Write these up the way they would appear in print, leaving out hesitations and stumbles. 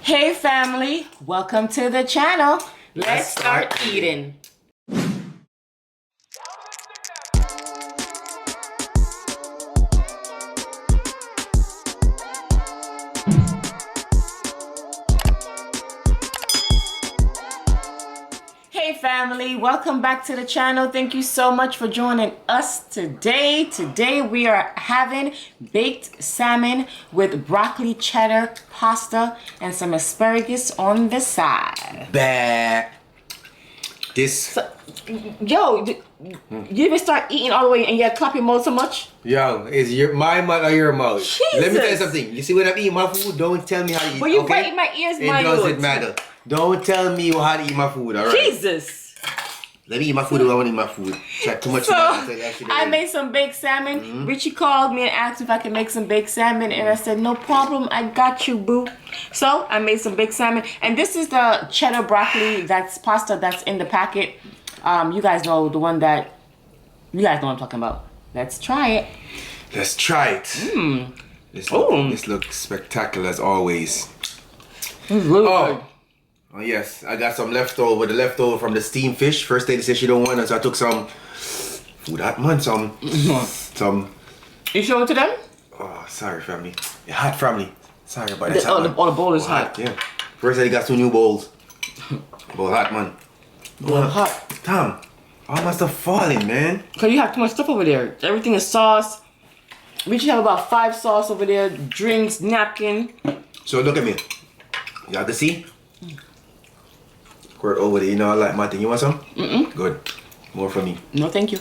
Hey family, welcome to the channel. Let's start eating. Hey family, welcome back to the channel. Thank you so much for joining us today. Today we are having baked salmon with broccoli cheddar pasta and some asparagus on the side. Bah. This. So, yo, you even start eating all the way and you clap your mouth so much? Yo, is my mouth or your mouth? Jesus. Let me tell you something. You see when I'm eating my food, don't tell me how to eat. But you okay? biting my ears, it my doesn't lord. matter. Don't tell me how to eat my food, alright? Jesus. Let me eat my food the way I want to eat my food. Chat too much. So, I I made some baked salmon. Richie called me and asked if I could make some baked salmon, and I said, no problem, I got you, boo. So, I made some baked salmon, and this is the cheddar broccoli, that's pasta that's in the packet. You guys know the one that, you guys know what I'm talking about. Let's try it. Let's try it. This looks spectacular as always. It's really good. Oh yes, I got some leftover. The leftover from the steamed fish. First lady said she don't want it, so I took some food hot man, some. You show it to them? Oh, sorry family. Yeah, hot family. Sorry about that. The bowl is hot. Yeah. First lady got 2 new bowls. Bowl hot man. Bowl hot. Tom, all my stuff falling, man. Cause you have too much stuff over there. Everything is sauce. Richie have about 5 sauce over there. Drinks, napkin. So look at me. You got to see? Squirt over there. You know I like my thing. You want some? Good. More for me. No, thank you.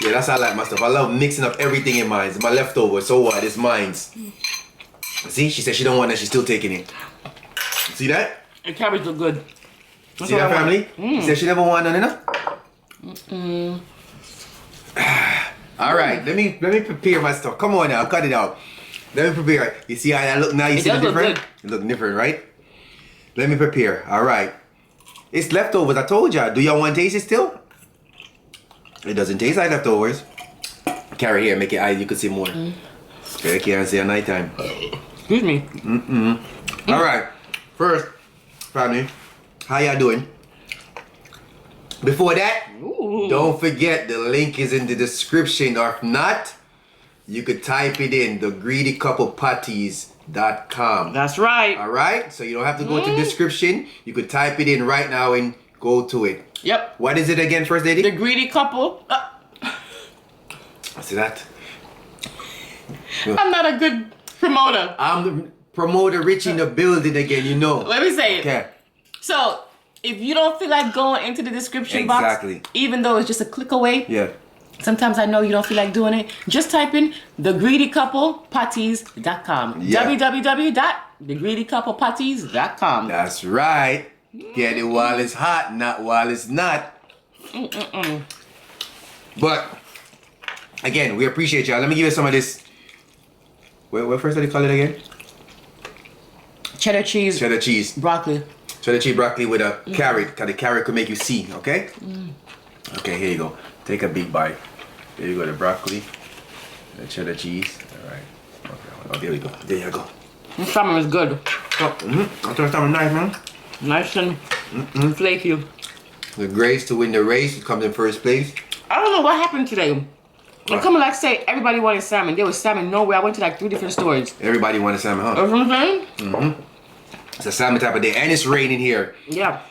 Yeah, that's how I like my stuff. I love mixing up everything in mine. It's my leftovers. So what? It's mine. See? She said she don't want that. She's still taking it. See that? The cabbage look good. That's See that, family? She said she never want none enough. All right, let me prepare my stuff. Come on now, cut it out. Let me prepare. You see how that look now? You see the different? It look different, right? Let me prepare. All right. It's leftovers. I told y'all. Do y'all want to taste it still? It doesn't taste like leftovers. Carry here, make it eyes. You can see more. Okay, I can't see at night time. Excuse me. All right. First, family, how y'all doing? Before that, don't forget the link is in the description, or if not, you could type it in, thegreedycouplepatties.com. That's right. All right, so you don't have to go to the description. You could type it in right now and go to it. Yep. What is it again, First Lady? The greedy couple. See that? I'm not a good promoter. I'm the promoter rich in the building again, you know. Let me say it. Okay. So, if you don't feel like going into the description box, Exactly. even though it's just a click away, Yeah. sometimes I know you don't feel like doing it, just type in thegreedycouplepatties.com. Yeah. www.thegreedycouplepatties.com. That's right. Get it while it's hot, not while it's not. But again, we appreciate y'all. Let me give you some of this. What first did you call it again? Cheddar cheese. Cheddar cheese. Broccoli. Cheddar cheese broccoli with a carrot, because the carrot could make you see, okay? Okay, here you go. Take a big bite. There you go, the broccoli, the cheddar cheese. All right. Okay. Oh, there we go. There you go. This salmon is good. Oh, I thought that was nice, man. Nice and flaky. The grace to win the race. It comes in first place. I don't know what happened today. I come like say everybody wanted salmon. There was salmon nowhere. I went to like 3 different stores. Everybody wanted salmon, huh? You know what I'm saying? It's a salmon type of day, and it's raining here. Yeah.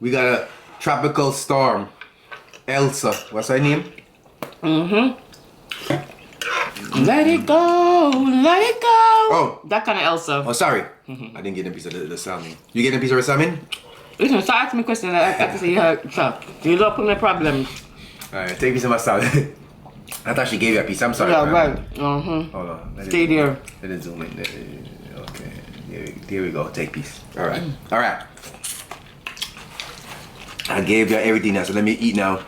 We got a tropical storm. Elsa. What's her name? Let it go, let it go. Oh. That kind of Elsa. Oh, sorry. I didn't get a piece of the salmon. You getting a piece of the salmon? Listen, so ask me questions. I have to say, so you don't put me problems. Alright, take a piece of my salmon. I thought she gave you a piece. I'm sorry. Yeah, man. right. Hold on. Stay there. Let it zoom in. Okay. There we go. Take piece. Alright. Alright. I gave you everything now, so let me eat now.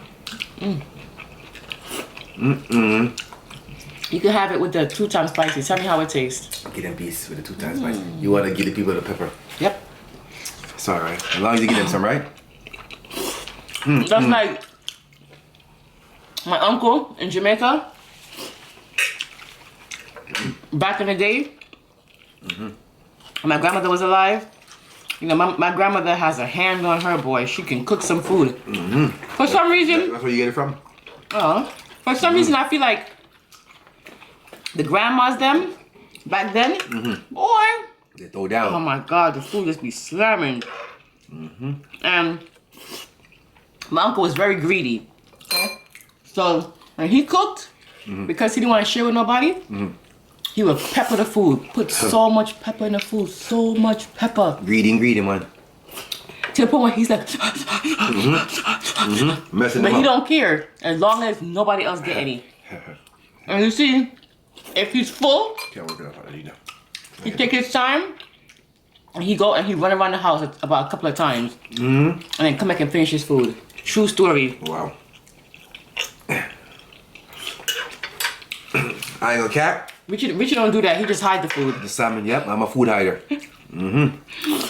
You can have it with the 2 times spicy. Tell me how it tastes. Get them piece with the 2 times spicy. You want to give the people the pepper. Yep. It's alright. As long as you give them some, right? That's like my uncle in Jamaica. Back in the day, When my grandmother was alive, you know, my grandmother has a hand on her, boy. She can cook some food. For some reason... That's where you get it from? For some reason, I feel like the grandmas, them, back then, boy... They throw down. Oh my God, the food just be slamming. And my uncle was very greedy. Okay? So when he cooked, because he didn't want to share with nobody, he would pepper the food. Put so much pepper in the food, so much pepper. Greedy, man. To the point where he's like, Messing but them he up. don't care as long as nobody else get any. And you see, if he's full, Can't work it out. he take his time, and he go and he run around the house about a couple of times, and then come back and finish his food. True story. Wow. I ain't gonna cap. Richard don't do that. He just hide the food. The salmon, yep. I'm a food hider.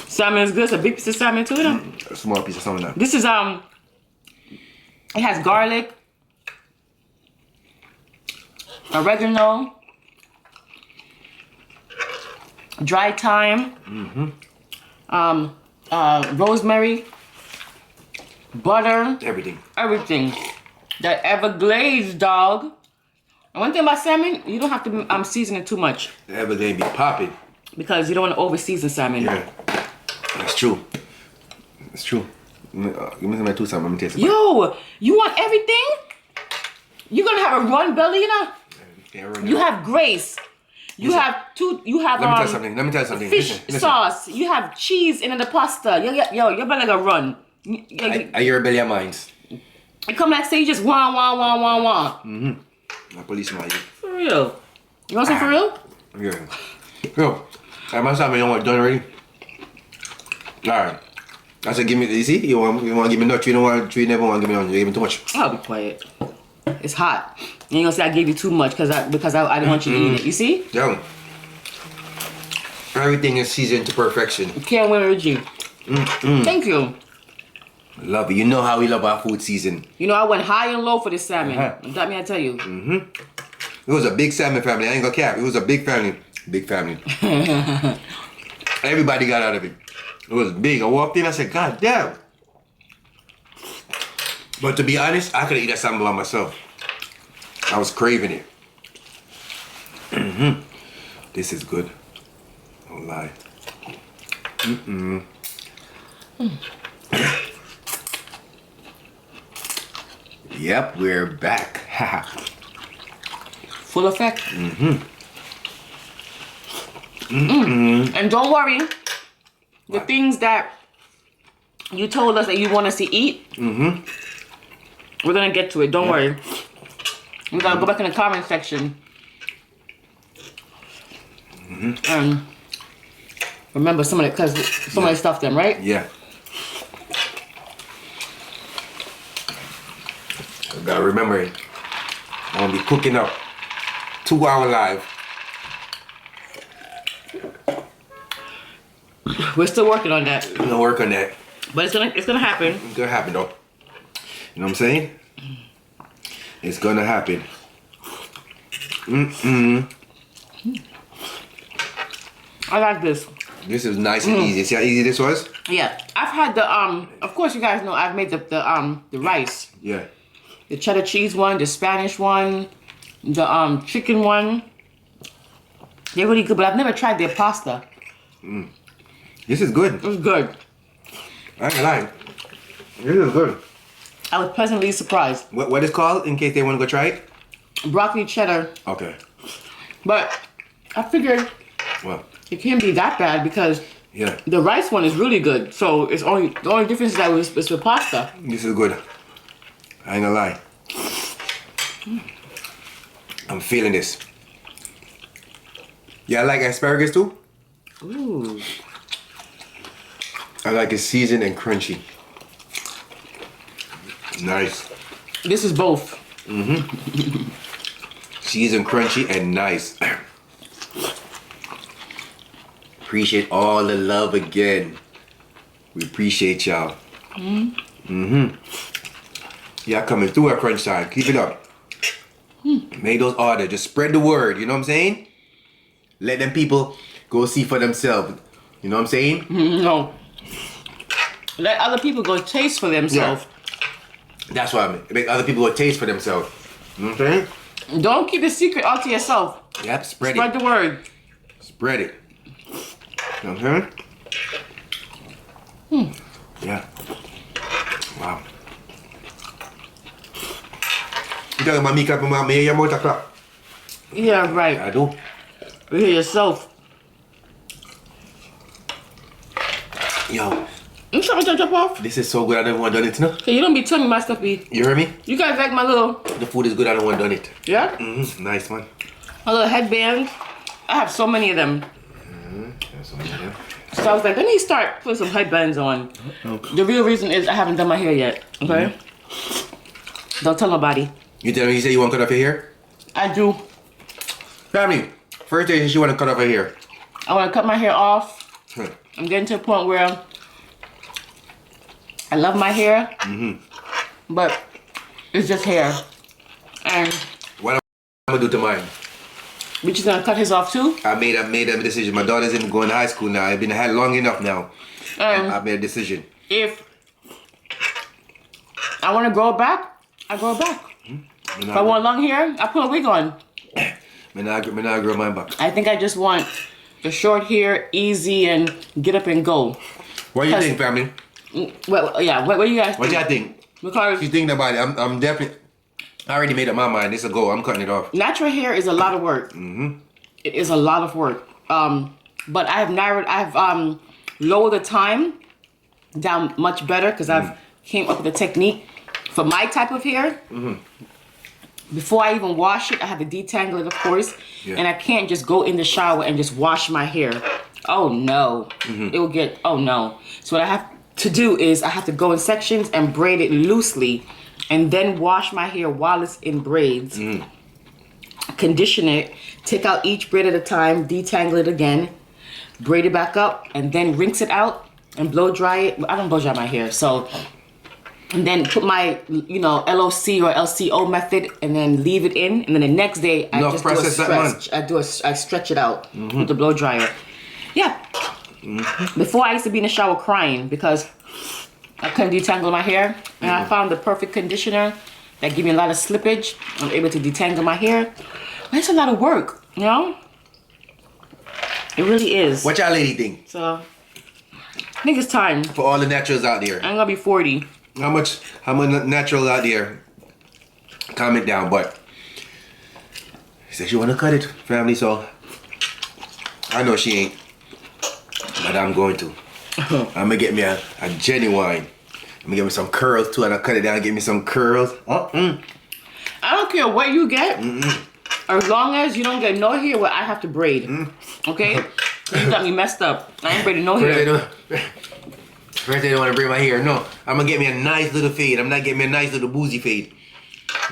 Salmon is good. It's a big piece of salmon too. You know? A small piece of salmon now. This is it has garlic, oregano, dry thyme, rosemary, butter, everything that ever glazed, dog. And one thing about salmon, you don't have to season it too much. The Everglades be popping. Because you don't want to over season salmon. Yeah, that's true. That's true. Give me some of my two salmon. Let me taste it. Yo, you want everything? You're gonna have a run belly, you know? You have grace. You have Let me tell you something. Let me tell you something. Fish Listen. sauce. You have cheese in the pasta. Yo, you're better gonna run. I hear a belly of mine. You come like say you just wah. My police man. For real. You want some for real? Yeah. Yo, my salmon, you know what, done already? Alright. I said, give me, you see? You want to give me nuts, you never want to give me none. You gave me too much. I'll be quiet. It's hot. You ain't gonna say I gave you too much because I didn't want you to eat it. You see? Yo. Everything is seasoned to perfection. You can't win with you. Thank you. Love it. You know how we love our food season. You know, I went high and low for this salmon. That me, I tell you. It was a big salmon family. I ain't gonna cap. It was a big family. Big family. Everybody got out of it. It was big. I walked in, I said, God damn. But to be honest, I could eat that salmon by myself. I was craving it. This is good. Don't lie. Yep, we're back. Full effect. And don't worry, the things that you told us that you want us to eat, we're gonna get to it. Don't worry. We gotta go back in the comment section and remember some of it because somebody stuffed them, right? Yeah. I gotta remember it. I'm gonna be cooking up 2 hour live. We're still working on that. We're gonna work on that. But it's gonna happen. It's gonna happen though. You know what I'm saying? It's gonna happen. I like this. This is nice and easy. See how easy this was? Yeah, I've had the of course you guys know I've made the rice. Yeah. The cheddar cheese one, the Spanish one, the chicken one. They're really good, but I've never tried their pasta. This is good. It was good. I ain't gonna lie. This is good. I was pleasantly surprised. What is called in case they want to go try it? Broccoli cheddar. Okay. But I figured Well, it can't be that bad because yeah. the rice one is really good. So it's the only difference is that it's with pasta. This is good. I ain't gonna lie. I'm feeling this. Yeah, I like asparagus too. Ooh. I like it seasoned and crunchy. Nice. This is both. Seasoned, crunchy, and nice. Appreciate all the love again. We appreciate y'all. Y'all coming through at crunch time. Keep it up. Make those orders. Just spread the word. You know what I'm saying? Let them people go see for themselves. You know what I'm saying? No. Let other people go taste for themselves. Yeah. That's what I mean. Make other people go taste for themselves. You know what I'm saying? Don't keep the secret all to yourself. Yep, spread the word. Spread it. You know what I'm saying? Yeah. Wow. You talking about me clapping my ear, your mouth clap? Yeah, right. I do. You hear yourself. Yo. You trying to drop off? This is so good, I don't want to done it, no? Okay, you don't be telling me my stuff be. You hear me? You guys like my little... The food is good, I don't want to done it. Yeah? Nice, man. My little headband. I have so many of them. That's what I do. So I was like, let me start putting some headbands on. Okay. The real reason is I haven't done my hair yet, okay? Don't tell nobody. You tell me you say you want to cut off your hair? I do. Family, first day she want to cut off her hair. I want to cut my hair off. I'm getting to a point where I love my hair, but it's just hair. And What I'm going to do to mine? Richie's going to cut his off too. I made a decision. My daughter's in going to high school now. I've been had long enough now. I've made a decision. If I want to grow it back, I grow it back. If I want long hair, I put a wig on. Me not grow mine back. I think I just want the short hair, easy, and get up and go. What do you think, family? Well, yeah. What do you guys think? What y'all think? Because She's thinking about it. I'm definitely. I already made up my mind. This a go. I'm cutting it off. natural hair is a lot of work. It is a lot of work. But I have lowered the time down much better because I've came up with a technique for my type of hair. Before I even wash it, I have to detangle it, of course. Yeah. And I can't just go in the shower and just wash my hair. Oh no. It will get, oh no. So what I have to do is I have to go in sections and braid it loosely and then wash my hair while it's in braids. Condition it, take out each braid at a time, detangle it again, braid it back up, and then rinse it out and blow dry it. I don't blow dry my hair, so. And then put my, LOC or LCO method, and then leave it in. And then the next day, I just do a stretch. I stretch it out with the blow dryer. Yeah. Before I used to be in the shower crying because I couldn't detangle my hair, and I found the perfect conditioner that gave me a lot of slippage. I'm able to detangle my hair. But it's a lot of work, you know? It really is. What y'all lady think? So, I think it's time. For all the naturals out there. I'm gonna be 40. How much natural out there? Comment down, but she said she wanna cut it, family, so I know she ain't. But I'm going to. I'm gonna get me a genuine. I'm gonna get me some curls too, and I'll cut it down and get me some curls. I don't care what you get, as long as you don't get no hair where I have to braid. Okay? You got me messed up. I ain't braiding no hair. First, I don't want to braid my hair. No, I'm gonna get me a nice little fade. I'm not getting me a nice little boozy fade.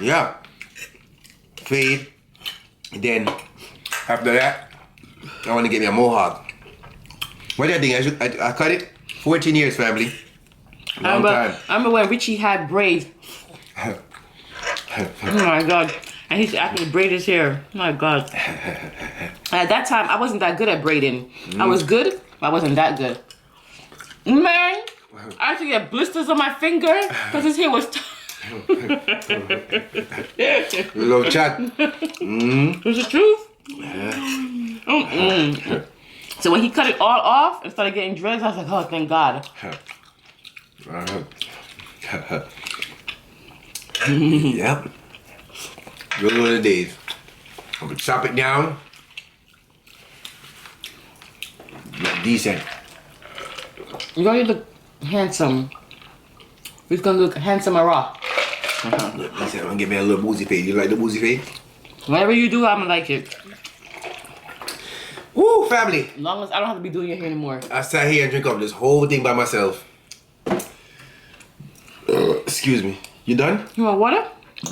Yeah. Fade. And then, after that, I want to get me a mohawk. What do you think? I cut it? 14 years, family. Long time. I remember when Richie had braids. Oh my God. And he used to actually braid his hair. Oh my God. At that time, I wasn't that good at braiding. I was good, but I wasn't that good. Man, I used to get blisters on my finger because his hair was Little chat. It's the truth. So when he cut it all off and started getting dreads, I was like, oh, thank God. Yep. Those were the days. I'm gonna chop it down. Look decent. You're gonna look handsome. He's gonna look handsome and raw. Look decent. I'm gonna get me a little boozy fade. You like the boozy fade? Whatever you do, I'm gonna like it. Woo, family. As long as I don't have to be doing your hair anymore. I sat here and drink up this whole thing by myself. Excuse me. You done? You want water?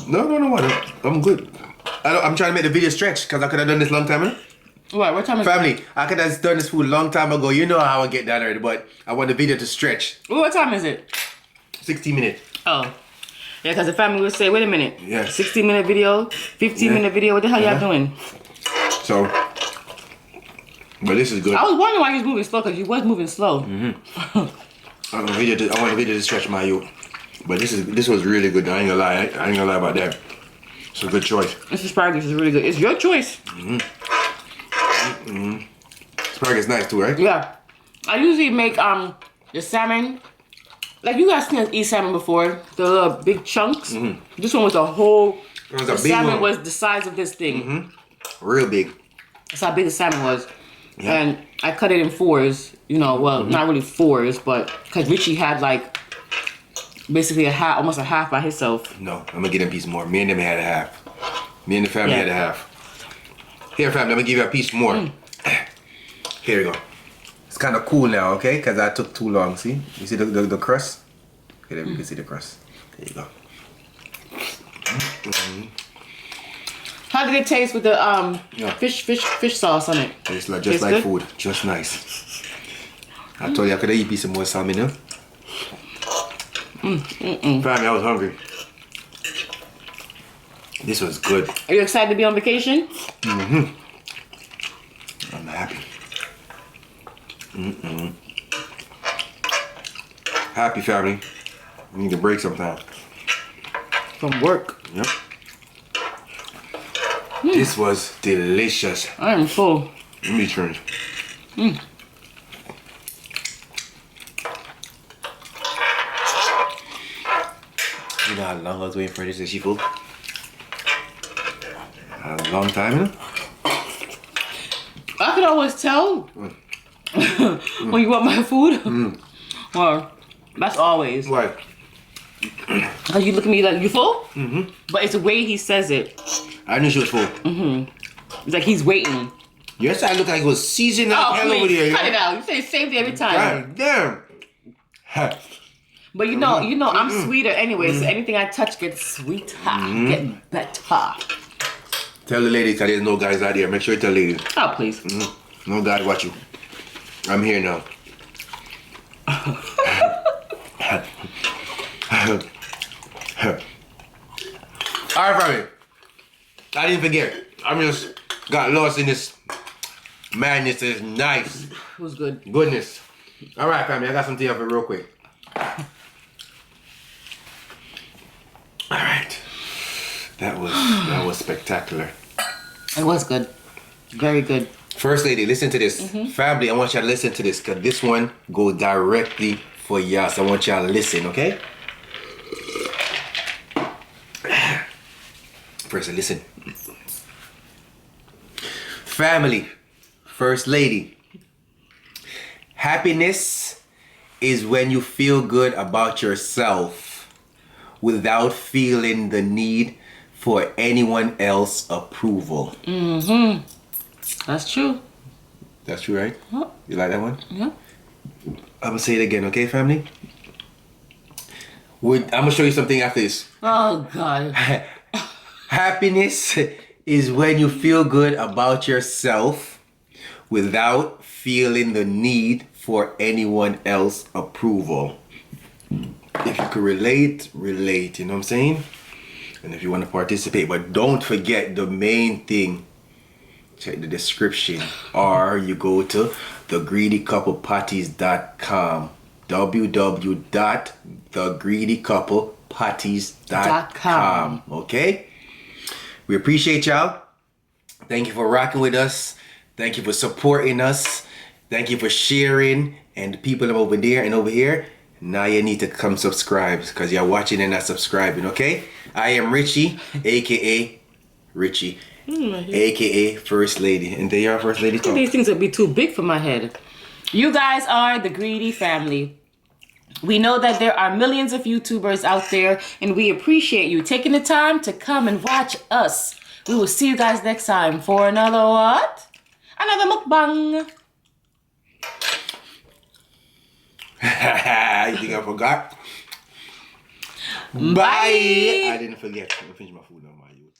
No, water. I'm good. I'm trying to make the video stretch because I could have done this long time ago. What time is Family, it? I could have done this food a long time ago. You know how I get down already, but I want the video to stretch. What time is it? 60 minutes. Oh. Yeah, because the family would say, wait a minute. Yeah. 60-minute video, 15-minute video. What the hell y'all doing? So, But this is good. I was wondering why he was moving slow, because you was moving slow. I want the video to stretch my youth. But this was really good. I ain't gonna lie. I ain't gonna lie about that. It's a good choice. This asparagus is really good. It's your choice. Asparagus is nice too, right? Yeah. I usually make the salmon. Like you guys seen us eat salmon before, the little big chunks. This one was a whole. It was the a big salmon one. was the size of this thing. Real big. That's how big the salmon was. Yeah. And I cut it in fours. You know, well, not really fours, but because Richie had like basically almost a half by himself. No, I'm gonna get him a piece more. Me and them had a half. Me and the family had a half. Here, family, I'm gonna give you a piece more. Here we go. It's kind of cool now, okay? Because I took too long. See? You see the crust? Okay, there you can see the crust. There you go. How did it taste with the fish sauce on it? Just like good? food. Just nice. I told you I could eat a piece of more salmon, you know? Family, I was hungry. This was good. Are you excited to be on vacation? I'm happy. Happy, family. We need a break sometime. From work. Yep. This was delicious. I am full. Let me turn. You know how long I was waiting for this seafood? A long time, you know? I could always tell when you want my food. Well, that's always. Why? Cause you look at me like, you full? But it's the way he says it. I knew she was full. It's like he's waiting. Yes, I look like it was seasoned like hell over there. Cut it out. You say the same thing every time. God damn. But you know, I'm sweeter anyway, so anything I touch gets sweeter, get better. Tell the ladies, because there's no guys out there. Make sure you tell ladies. Oh, please. No guys watch you. I'm here now. Alright, family. I didn't forget. I'm just got lost in this madness. It's nice. It was good. Goodness. Alright, family. I got something for real quick. Alright. That was spectacular. It was good. Very good. First lady, listen to this. Family, I want y'all to listen to this because this one go directly for y'all. So I want y'all to listen, okay? First, listen. Family, first lady. Happiness is when you feel good about yourself without feeling the need for anyone else's approval. That's true. That's true, right? Yep. You like that one? Yeah. I'm gonna say it again, okay, family? I'm gonna show you something after this. Oh, God. Happiness is when you feel good about yourself without feeling the need for anyone else's approval. If you could relate, you know what I'm saying? And if you want to participate, but don't forget the main thing. Check the description, or you go to thegreedycouplepatties.com. www.thegreedycouplepatties.com. Okay? We appreciate y'all. Thank you for rocking with us. Thank you for supporting us. Thank you for sharing. And the people over there and over here, now you need to come subscribe because you're watching and not subscribing, okay? I am Richie, aka Richie. AKA First Lady. And they are First Lady. These things would be too big for my head. You guys are the Greedy family. We know that there are millions of YouTubers out there, and we appreciate you taking the time to come and watch us. We will see you guys next time for another what? Another mukbang. You think I forgot? Bye. I didn't forget. I'm gonna finish my food on my youth.